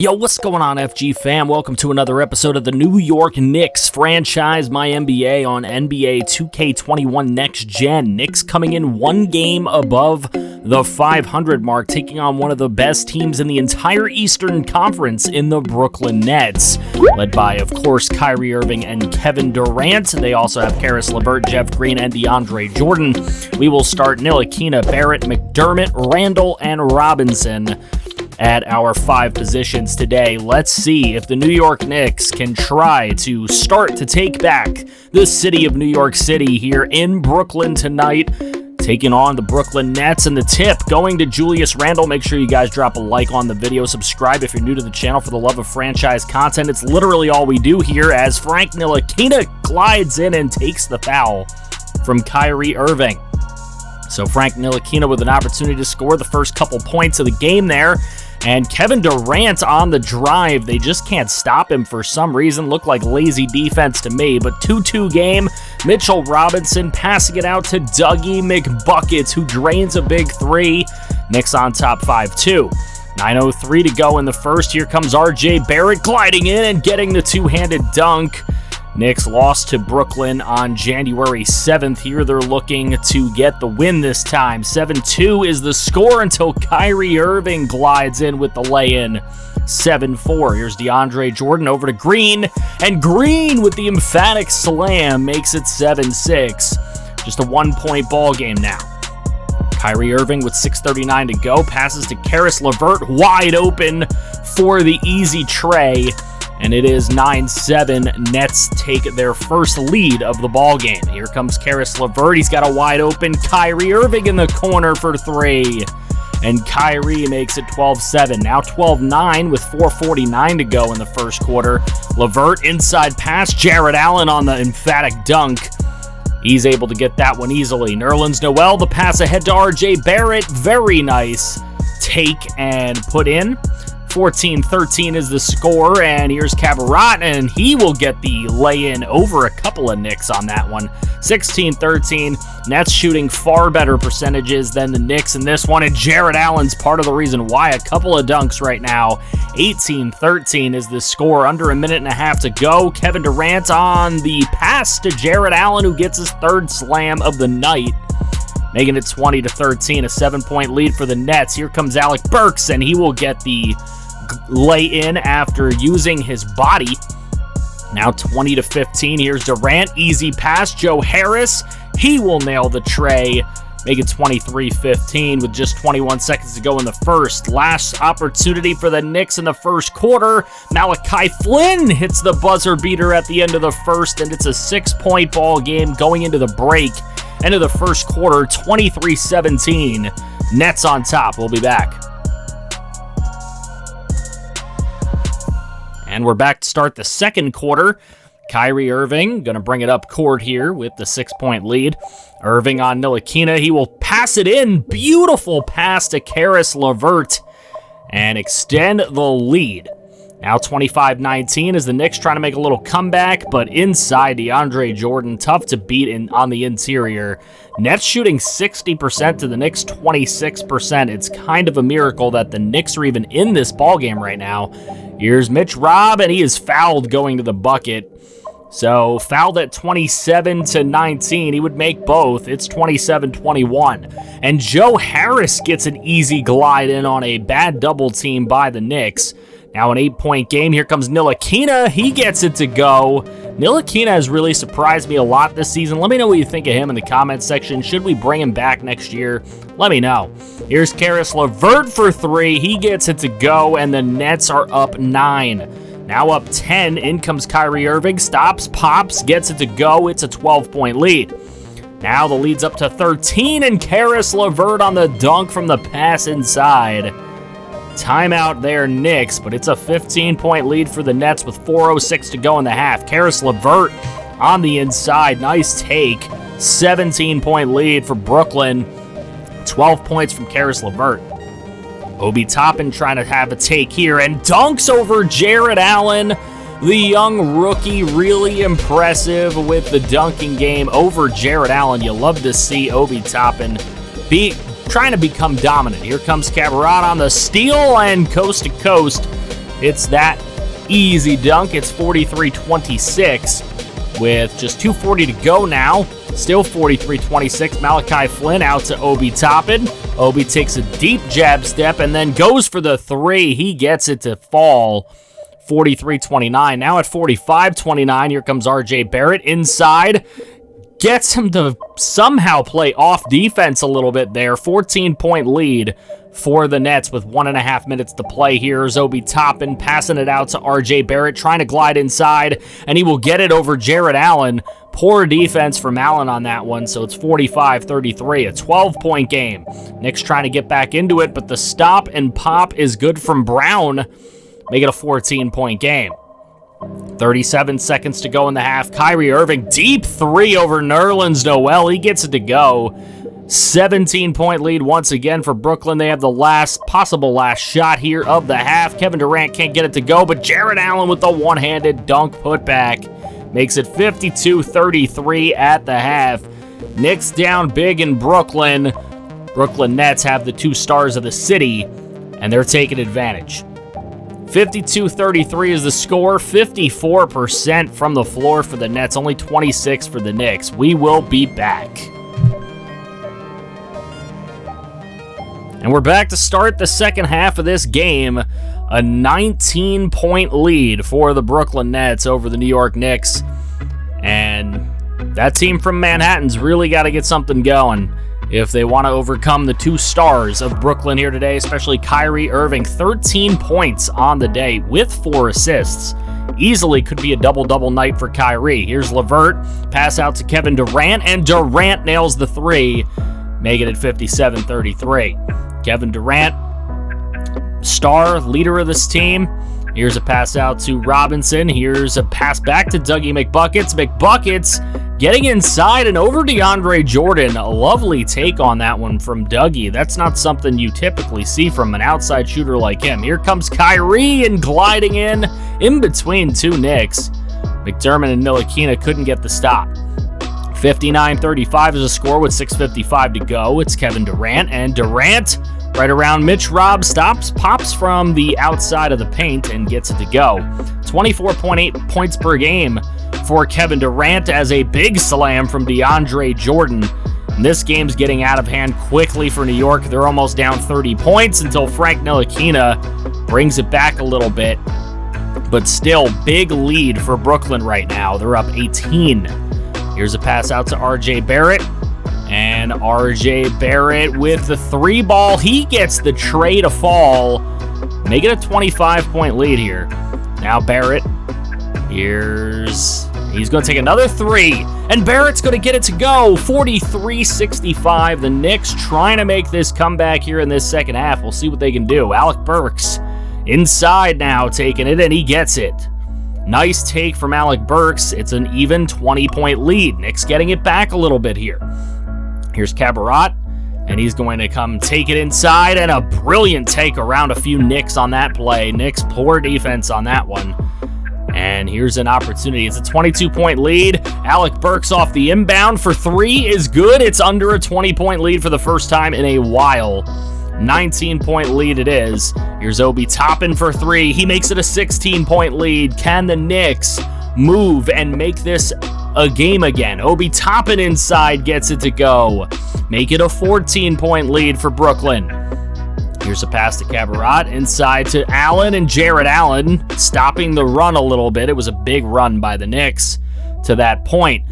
Yo, what's going on, FG fam? Welcome to another episode of the New York Knicks franchise MyNBA on NBA 2K21 Next Gen. Knicks coming in one game above the 500 mark, taking on one of the best teams in the entire Eastern Conference in the Brooklyn Nets, led by, of course, Kyrie Irving and Kevin Durant. They also have Caris LeVert, Jeff Green, and DeAndre Jordan. We will start Ntilikina, Barrett, McDermott, Randall, and Robinson at our 5 positions today. Let's see if the New York Knicks can try to start to take back the city of New York City here in Brooklyn tonight, taking on the Brooklyn Nets. And the tip going to Julius Randle. Make sure you guys drop a like on the video, subscribe if you're new to the channel for the love of franchise content. It's literally all we do here, as Frank Ntilikina glides in and takes the foul from Kyrie Irving. So Frank Ntilikina with an opportunity to score the first couple points of the game there. And Kevin Durant on the drive, they just can't stop him for some reason. Looked like lazy defense to me, but 2-2 game. Mitchell Robinson passing it out to Dougie McBuckets, who drains a big three. Knicks on top 5-2. 9:03 to go in the first. Here comes RJ Barrett gliding in and getting the two-handed dunk. Knicks lost to Brooklyn on January 7th. Here they're looking to get the win this time. 7-2 is the score until Kyrie Irving glides in with the lay-in. 7-4. Here's DeAndre Jordan over to Green, and Green with the emphatic slam makes it 7-6. Just a one-point ball game now. Kyrie Irving with 6:39 to go passes to Caris LeVert, wide open for the easy tray. And it is 9-7. Nets take their first lead of the ball game. Here comes Caris LeVert. He's got a wide open Kyrie Irving in the corner for three. And Kyrie makes it 12-7. Now 12-9 with 4:49 to go in the first quarter. LeVert inside pass. Jarrett Allen on the emphatic dunk. He's able to get that one easily. Nerlens Noel, the pass ahead to RJ Barrett. Very nice take and put in. 14-13 is the score, and here's Cabarrot, and he will get the lay-in over a couple of Knicks on that one. 16-13, Nets shooting far better percentages than the Knicks in this one, and Jarrett Allen's part of the reason why. A couple of dunks right now. 18-13 is the score, under a minute and a half to go. Kevin Durant on the pass to Jarrett Allen, who gets his third slam of the night, making it 20-13, a 7-point lead for the Nets. Here comes Alec Burks, and he will get the lay-in after using his body. Now 20-15. Here's Durant, easy pass. Joe Harris, he will nail the tray, make it 23-15 with just 21 seconds to go in the first. Last opportunity for the Knicks in the first quarter. Malachi Flynn hits the buzzer beater at the end of the first, and it's a 6-point ball game going into the break. End of the first quarter, 23-17. Nets on top. We'll be back. And we're back to start the second quarter. Kyrie Irving going to bring it up court here with the 6-point lead. Irving on Ntilikina. He will pass it in. Beautiful pass to Caris LeVert and extend the lead. Now 25-19 as the Knicks trying to make a little comeback, but inside DeAndre Jordan, tough to beat on the interior. Nets shooting 60% to the Knicks 26%. It's kind of a miracle that the Knicks are even in this ballgame right now. Here's Mitch Robb, and he is fouled going to the bucket. So fouled at 27-19. He would make both. It's 27-21. And Joe Harris gets an easy glide in on a bad double team by the Knicks. Now an 8-point game. Here comes Ntilikina. He gets it to go. Ntilikina has really surprised me a lot this season. Let me know what you think of him in the comments section. Should we bring him back next year? Let me know. Here's Caris LeVert for three. He gets it to go, and the Nets are up 9. Now up 10. In comes Kyrie Irving. Stops, pops, gets it to go. It's a 12-point lead. Now the lead's up to 13, and Caris LeVert on the dunk from the pass inside. Timeout there, Knicks, but it's a 15-point lead for the Nets with 4:06 to go in the half. Caris LeVert on the inside. Nice take. 17-point lead for Brooklyn. 12 points from Caris LeVert. Obi Toppin trying to have a take here and dunks over Jarrett Allen. The young rookie, really impressive with the dunking game over Jarrett Allen. You love to see Obi Toppin trying to become dominant. Here comes Cabarrot on the steal, and coast to coast. It's that easy dunk. It's 43-26 with just 2:40 to go now. Still 43-26. Malachi Flynn out to Obi Toppin. Obi takes a deep jab step and then goes for the three. He gets it to fall. 43-29. Now at 45-29, here comes R.J. Barrett inside. Gets him to somehow play off defense a little bit there. 14-point lead for the Nets with 1.5 minutes to play. Here's Obi Toppin passing it out to R.J. Barrett, trying to glide inside, and he will get it over Jarrett Allen. Poor defense from Allen on that one, so it's 45-33, a 12-point game. Knicks trying to get back into it, but the stop and pop is good from Brown. Make it a 14-point game. 37 seconds to go in the half. Kyrie Irving, deep three over Nerlens Noel. He gets it to go. 17-point lead once again for Brooklyn. They have the possible last shot here of the half. Kevin Durant can't get it to go, but Jarrett Allen with the one-handed dunk putback makes it 52-33 at the half. Knicks down big in Brooklyn. Brooklyn Nets have the two stars of the city, and they're taking advantage. 52-33 is the score, 54% from the floor for the Nets, only 26 for the Knicks. We will be back. And we're back to start the second half of this game. A 19-point lead for the Brooklyn Nets over the New York Knicks. And that team from Manhattan's really got to get something going if they want to overcome the two stars of Brooklyn here today, especially Kyrie Irving. 13 points on the day with 4 assists. Easily could be a double-double night for Kyrie. Here's LeVert, pass out to Kevin Durant, and Durant nails the three, making it 57-33. Kevin Durant, star, leader of this team. Here's a pass out to Robinson. Here's a pass back to Dougie McBuckets. McBuckets getting inside and over DeAndre Jordan. A lovely take on that one from Dougie. That's not something you typically see from an outside shooter like him. Here comes Kyrie and gliding in between two Knicks. McDermott and Ntilikina couldn't get the stop. 59-35 is a score with 6:55 to go. It's Kevin Durant, and Durant right around Mitch Robb pops from the outside of the paint and gets it to go. 24.8 points per game for Kevin Durant as a big slam from DeAndre Jordan. And this game's getting out of hand quickly for New York. They're almost down 30 points until Frank Ntilikina brings it back a little bit. But still, big lead for Brooklyn right now. They're up 18. Here's a pass out to R.J. Barrett. And R.J. Barrett with the three ball. He gets the tray to fall. Make it a 25-point lead here. Now Barrett. He's going to take another three. And Barrett's going to get it to go. 43-65. The Knicks trying to make this comeback here in this second half. We'll see what they can do. Alec Burks inside now taking it, and he gets it. Nice take from Alec Burks. It's an even 20-point lead. Knicks getting it back a little bit here. Here's Cabarrot, and he's going to come take it inside, and a brilliant take around a few Knicks on that play. Knicks poor defense on that one. And here's an opportunity. It's a 22-point lead. Alec Burks off the inbound for three is good. It's under a 20-point lead for the first time in a while. 19-point lead it is. Here's Obi Toppin for three. He makes it a 16-point lead. Can the Knicks move and make this a game again? Obi Toppin inside gets it to go. Make it a 14-point lead for Brooklyn. Here's a pass to Cabarrot inside to Allen, and Jarrett Allen stopping the run a little bit. It was a big run by the Knicks to that point.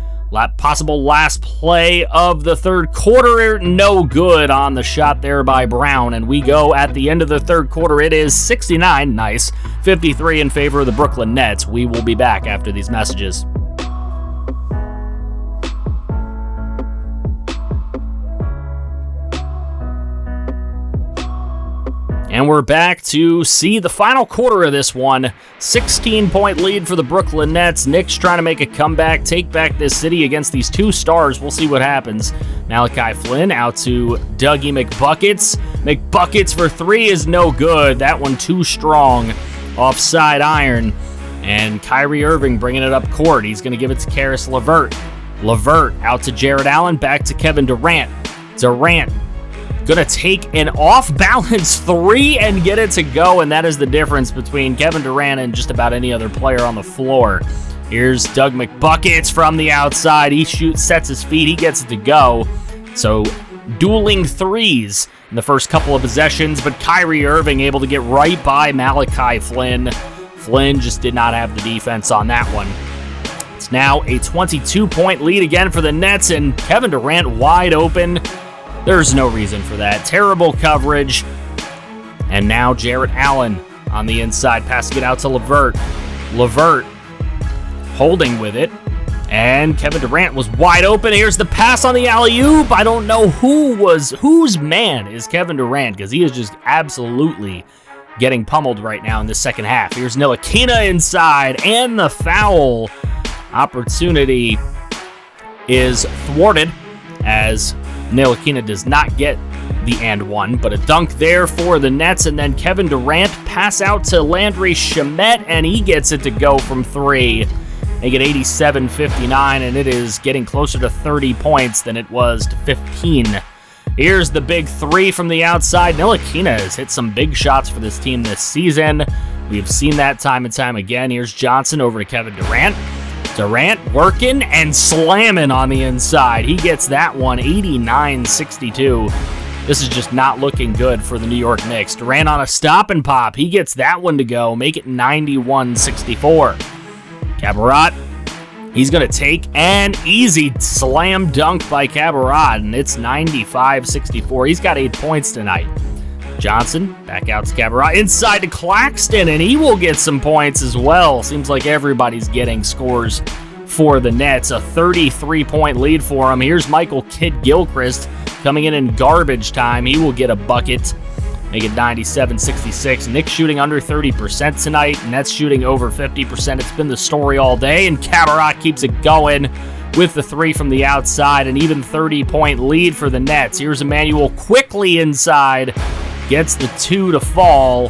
Possible last play of the third quarter. No good on the shot there by Brown. And we go at the end of the third quarter. It is 69. Nice. 53 in favor of the Brooklyn Nets. We will be back after these messages. And we're back to see the final quarter of this one. 16-point lead for the Brooklyn Nets. Knicks trying to make a comeback, take back this city against these two stars. We'll see what happens. Malachi Flynn out to Dougie McBuckets. McBuckets for three is no good. That one too strong. Offside iron. And Kyrie Irving bringing it up court. He's going to give it to Caris LeVert. LeVert out to Jarrett Allen. Back to Kevin Durant. Durant Gonna take an off-balance three and get it to go, and that is the difference between Kevin Durant and just about any other player on the floor. Here's Doug McBuckets from the outside. He shoots, sets his feet, he gets it to go. So dueling threes in the first couple of possessions, but Kyrie Irving able to get right by Malachi Flynn. Flynn just did not have the defense on that one. It's now a 22-point lead again for the Nets, and Kevin Durant wide open. There's no reason for that. Terrible coverage. And now Jarrett Allen on the inside, passing it out to LeVert. LeVert holding with it. And Kevin Durant was wide open. Here's the pass on the alley-oop. I don't know whose man is Kevin Durant, because he is just absolutely getting pummeled right now in the second half. Here's Ntilikina inside, and the foul opportunity is thwarted as Ntilikina does not get the and one, but a dunk there for the Nets, and then Kevin Durant pass out to Landry Shamet, and he gets it to go from three. They get 87-59, and it is getting closer to 30 points than it was to 15. Here's the big three from the outside. Ntilikina has hit some big shots for this team this season. We've seen that time and time again. Here's Johnson over to Kevin Durant. Durant working and slamming on the inside. He gets that one, 89-62. This is just not looking good for the New York Knicks. Durant on a stop and pop. He gets that one to go, make it 91-64. Cabarrot, he's going to take an easy slam dunk by Cabarrot, and it's 95-64. He's got 8 points tonight. Johnson, back out to Cabarrot, inside to Claxton, and he will get some points as well. Seems like everybody's getting scores for the Nets. A 33-point lead for him. Here's Michael Kidd-Gilchrist coming in garbage time. He will get a bucket, make it 97-66. Knicks shooting under 30% tonight. Nets shooting over 50%. It's been the story all day, and Cabarrot keeps it going with the three from the outside. An even 30-point lead for the Nets. Here's Emmanuel quickly inside. Gets the two to fall.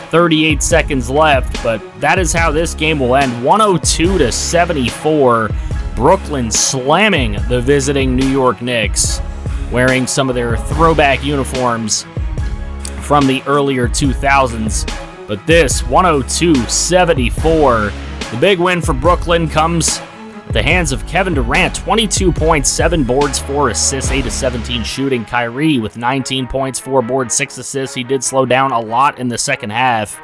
38 seconds left, but that is how this game will end. 102-74. Brooklyn slamming the visiting New York Knicks, wearing some of their throwback uniforms from the earlier 2000s. But this, 102-74. The big win for Brooklyn comes at the hands of Kevin Durant. 22 points, 7 boards, 4 assists, 8-17 shooting. Kyrie with 19 points, 4 boards, 6 assists. He did slow down a lot in the second half.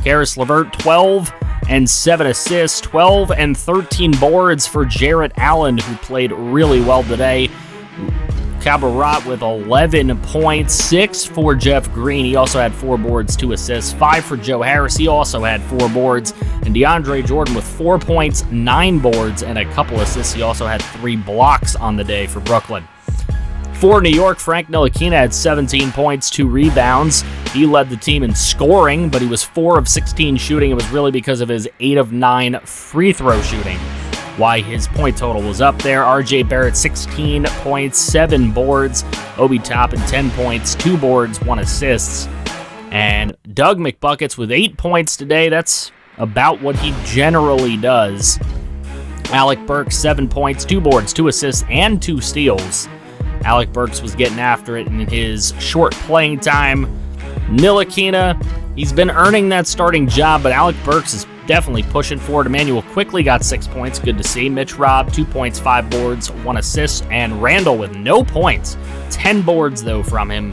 Karis LeVert, 12 and 7 assists, 12 and 13 boards for Jarrett Allen, who played really well today. Cabarrot with 11 points, 6 for Jeff Green. He also had 4 boards, 2 assists, 5 for Joe Harris. He also had 4 boards. And DeAndre Jordan with 4 points, 9 boards, and a couple assists. He also had 3 blocks on the day for Brooklyn. For New York, Frank Ntilikina had 17 points, 2 rebounds. He led the team in scoring, but he was 4 of 16 shooting. It was really because of his 8 of 9 free throw shooting why his point total was up there. RJ Barrett, 16 points, 7 boards. Obi Toppin, 10 points, 2 boards, 1 assist. And Doug McBuckets with 8 points today. That's about what he generally does. Alec Burks, 7 points, 2 boards, 2 assists, and 2 steals. Alec Burks was getting after it in his short playing time. Ntilikina, he's been earning that starting job, but Alec Burks is definitely pushing forward. Emmanuel quickly got 6 points. Good to see. Mitch Robb, 2 points, 5 boards, 1 assist. And Randall with no points. 10 boards, though, from him.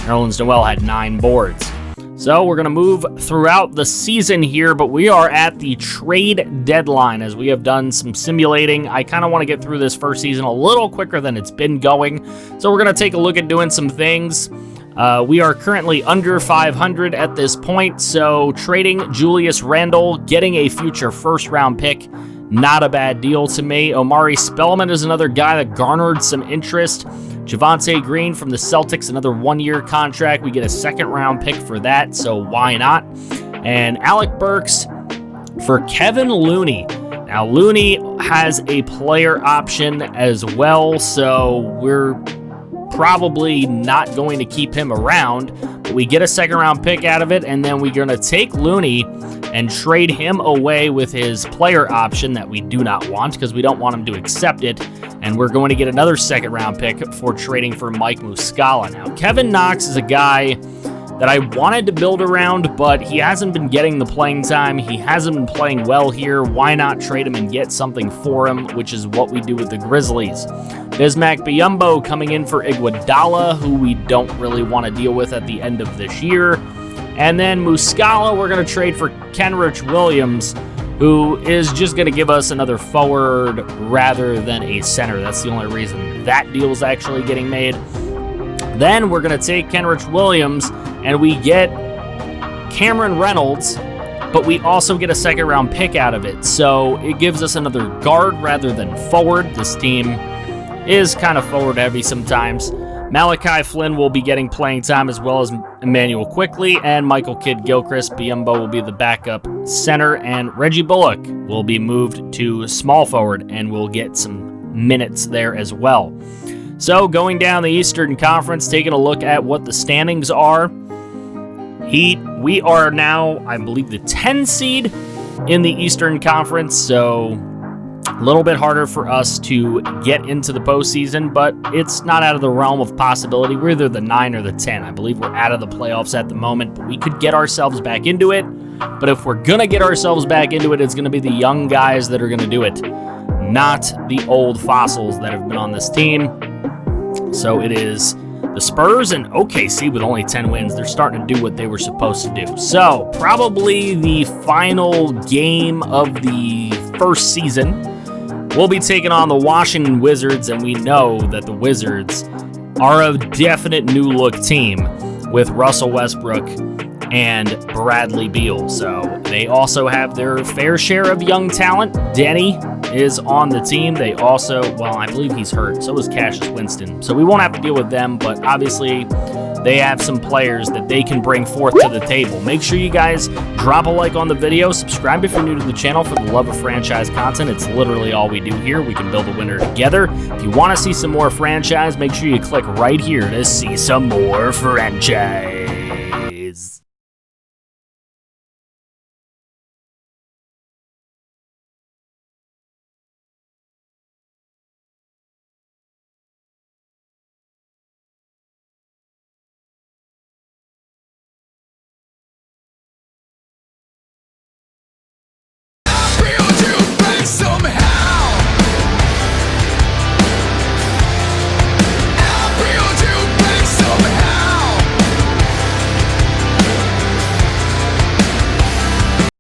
Nerlens Noel had 9 boards. So we're going to move throughout the season here, but we are at the trade deadline as we have done some simulating. I kind of want to get through this first season a little quicker than it's been going. So we're going to take a look at doing some things. We are currently under 500 at this point, so trading Julius Randle, getting a future first-round pick, not a bad deal to me. Omari Spellman is another guy that garnered some interest. Javonte Green from the Celtics, another 1-year contract. We get a second-round pick for that, so why not? And Alec Burks for Kevin Looney. Now, Looney has a player option as well, so we're probably not going to keep him around, but we get a second-round pick out of it, and then we're going to take Looney and trade him away with his player option that we do not want because we don't want him to accept it. And we're going to get another second-round pick for trading for Mike Muscala. Now, Kevin Knox is a guy that I wanted to build around, but he hasn't been getting the playing time. He hasn't been playing well here. Why not trade him and get something for him, which is what we do with the Grizzlies. Bismack Biyombo coming in for Iguodala, who we don't really want to deal with at the end of this year. And then Muscala, we're going to trade for Kenrich Williams, who is just going to give us another forward rather than a center. That's the only reason that deal is actually getting made. Then we're going to take Kenrich Williams, and we get Cameron Reynolds, but we also get a second-round pick out of it. So it gives us another guard rather than forward. This team is kind of forward-heavy sometimes. Malachi Flynn will be getting playing time as well as Emmanuel Quickley, and Michael Kidd-Gilchrist. Biyombo will be the backup center, and Reggie Bullock will be moved to small forward, and we'll get some minutes there as well. So going down the Eastern Conference, taking a look at what the standings are. Heat, we are now, I believe, the 10 seed in the Eastern Conference, so a little bit harder for us to get into the postseason, but it's not out of the realm of possibility. We're either the 9 or the 10. I believe we're out of the playoffs at the moment, but we could get ourselves back into it. But if we're going to get ourselves back into it, it's going to be the young guys that are going to do it, not the old fossils that have been on this team. So it is the Spurs and OKC with only 10 wins. They're starting to do what they were supposed to do. So probably the final game of the first season, we'll be taking on the Washington Wizards, and we know that the Wizards are a definite new-look team with Russell Westbrook and Bradley Beal. So they also have their fair share of young talent. Denny is on the team. They also, well, I believe he's hurt. So is Cassius Winston. So we won't have to deal with them, but obviously they have some players that they can bring forth to the table. Make sure you guys drop a like on the video. Subscribe if you're new to the channel for the love of franchise content. It's literally all we do here. We can build a winner together. If you want to see some more franchise, make sure you click right here to see some more franchise.